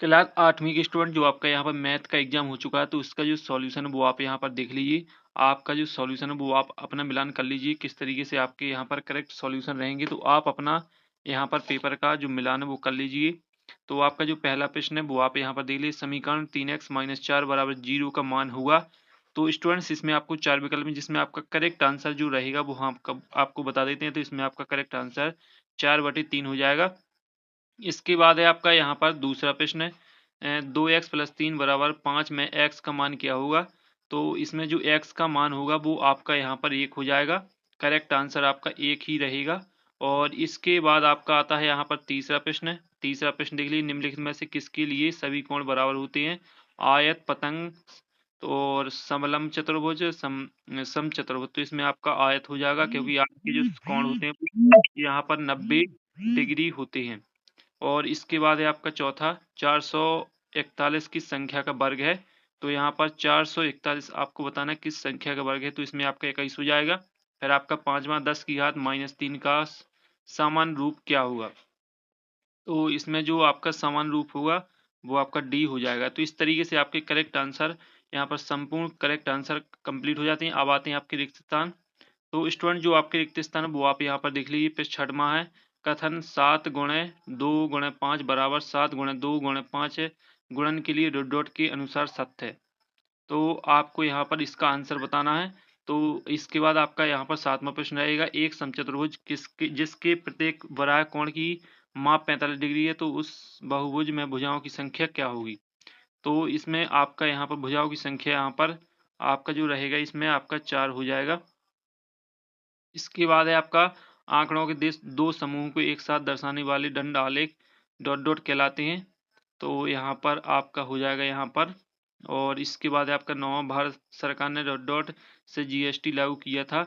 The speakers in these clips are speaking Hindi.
क्लास 8वीं के स्टूडेंट जो आपका यहाँ पर मैथ का एग्जाम हो चुका है, तो उसका जो सॉल्यूशन है वो आप यहाँ पर देख लीजिए। आपका जो सॉल्यूशन है वो आप अपना मिलान कर लीजिए, किस तरीके से आपके यहाँ पर करेक्ट सॉल्यूशन रहेंगे। तो आप अपना यहाँ पर पेपर का जो मिलान है वो कर लीजिए। तो आपका जो पहला प्रश्न है वो आप यहाँ पर देख लीजिए, समीकरण 3x-4 बराबर 0 का मान हुआ। तो स्टूडेंट्स इसमें आपको 4 विकल्प में, जिसमें आपका करेक्ट आंसर जो रहेगा वो हम आपको बता देते हैं। तो इसमें आपका करेक्ट आंसर 4/3 हो जाएगा। इसके बाद है आपका यहाँ पर दूसरा प्रश्न है, 2x+3 बराबर 5 में x का मान क्या होगा। तो इसमें जो x का मान होगा वो आपका यहाँ पर 1 हो जाएगा। करेक्ट आंसर आपका 1 ही रहेगा। और इसके बाद आपका आता है यहाँ पर तीसरा प्रश्न। तीसरा प्रश्न देख लीजिए, निम्नलिखित में से किसके लिए सभी कोण बराबर होते हैं। आयत, पतंग और समलंब चतुर्भुज, समचतुर्भुज। तो इसमें आपका आयत हो जाएगा, क्योंकि आयत के जो कोण होते हैं वो यहाँ पर 90 डिग्री होते हैं। और इसके बाद है आपका चौथा, 441 किस संख्या का वर्ग है। तो यहाँ पर 441 आपको बताना है किस संख्या का वर्ग है। तो इसमें आपका 21 हो जाएगा। फिर आपका पांचवा, 10 की घात -3 का समान रूप क्या होगा। तो इसमें जो आपका समान रूप होगा वो आपका डी हो जाएगा। तो इस तरीके से आपके करेक्ट आंसर यहाँ पर संपूर्ण करेक्ट आंसर कंप्लीट हो जाते हैं। अब आते हैं आपके रिक्त स्थान। तो स्टूडेंट जो आपके रिक्त स्थान है वो आप यहाँ पर देख लीजिए। फिर छठवां है, कथन 7 गुणे 2 गुणे 5 बराबर 7 गुणे 2 गुणे 5 गुणन के लिए डॉट डॉट के अनुसार सत्य है। तो आपको यहाँ पर इसका आंसर बताना है। तो इसके बाद आपका यहाँ पर सातवां प्रश्न रहेगा, एक समचतुर्भुज किसके जिसके प्रत्येक वराह कोण की माप 45 डिग्री है, तो उस बहुभुज में भुजाओं की संख्या क्या होगी। तो इसमें आपका यहाँ पर भुजाओं की संख्या यहाँ पर आपका जो रहेगा इसमें आपका 4 हो जाएगा। इसके बाद है आपका आंकड़ों के दो समूह को एक साथ दर्शाने वाले दंड आलेख डॉट डॉट कहलाते हैं। तो यहाँ पर आपका हो जाएगा यहाँ पर। और इसके बाद है आपका नौवां, भारत सरकार ने डॉट डॉट से जीएसटी लागू किया था।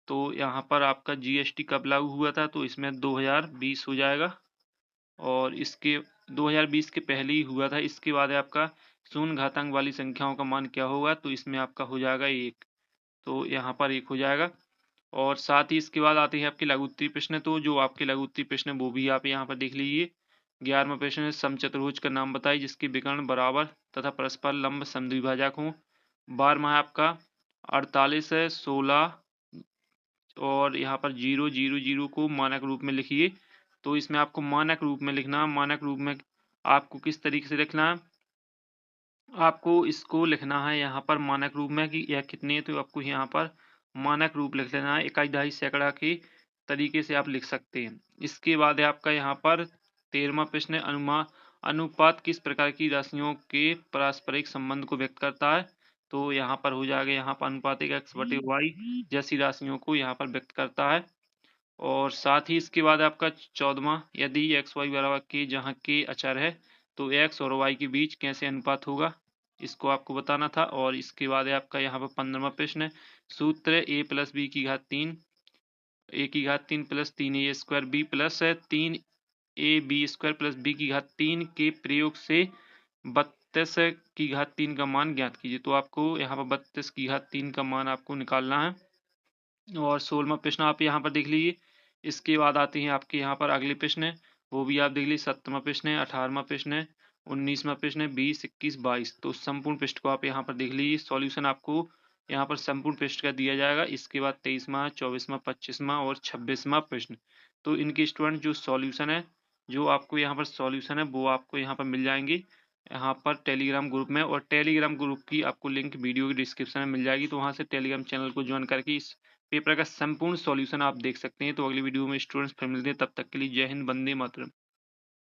तो यहाँ पर आपका जीएसटी कब लागू हुआ था। तो इसमें 2020 हो जाएगा। और इसके 2020 के पहले ही हुआ था। इसके बाद है आपका शून्य घातांक वाली संख्याओं का मान क्या होगा। तो इसमें आपका हो जाएगा 1। तो यहाँ पर 1 हो जाएगा। और साथ ही इसके बाद आते हैं आपके लघु उत्तरीय प्रश्न। तो जो आपके लघु उत्तरीय प्रश्न है वो भी आप यहाँ पर देख लीजिए। 11वां प्रश्न है, समचतुर्भुज का नाम बताइए जिसके विकर्ण बराबर तथा परस्पर लंब समद्विभाजक हों। 12वां है आपका 48 है 16 और यहाँ पर 0 0 0 को मानक रूप में लिखिए। तो इसमें आपको मानक रूप में लिखना है। मानक रूप में आपको किस तरीके से लिखना है, आपको इसको लिखना है यहाँ पर मानक रूप में कि यह कितने है। तो आपको यहाँ पर मानक रूप लिख लेना है, इकाई दहाई सैकड़ा के तरीके से आप लिख सकते हैं। इसके बाद है आपका यहाँ पर 13वां प्रश्न है, अनुपात किस प्रकार की राशियों के पारस्परिक संबंध को व्यक्त करता है। तो यहाँ पर हो जाएगा, यहाँ पर अनुपातिक x/y जैसी राशियों को यहाँ पर व्यक्त करता है। और साथ ही इसके बाद आपका 14वां, यदि एक्स वाई बराबर के जहाँ के अचर है तो एक्स और वाई के बीच कैसे अनुपात होगा, इसको आपको बताना था। और इसके बाद है आपका यहाँ पर 15वां प्रश्न है, सूत्र a+b की घात 3 a की घात 3 plus 3a² b plus 3ab² plus b की घात 3 के प्रयोग से 32 की घात 3 का मान ज्ञात कीजिए। तो आपको यहाँ पर 32 की घात 3 का मान आपको निकालना है। और 16वां प्रश्न आप यहाँ पर देख लीजिए। इसके बाद आते हैं आपके यहाँ पर अगले प्रश्न है, वो भी आप देख लीजिए। 17वां प्रश्न है, 18वां प्रश्न है, 19वां प्रश्न है, 20, 21, 22। तो संपूर्ण पृष्ठ को आप यहाँ पर देख लीजिए। सॉल्यूशन आपको यहाँ पर संपूर्ण पृष्ठ का दिया जाएगा। इसके बाद 23वां, 24वां, 25वां और 26वां प्रश्न। तो इनके स्टूडेंट जो सॉल्यूशन है, जो आपको यहाँ पर सॉल्यूशन है वो आपको यहाँ पर मिल जाएंगे यहाँ पर टेलीग्राम ग्रुप में। और टेलीग्राम ग्रुप की आपको लिंक वीडियो की डिस्क्रिप्शन में मिल जाएगी। तो वहाँ से टेलीग्राम चैनल को ज्वाइन करके इस पेपर का संपूर्ण सॉल्यूशन आप देख सकते हैं। तो अगली वीडियो में स्टूडेंट्स फिर मिलते हैं, तब तक के लिए जय हिंद, वंदे मातरम।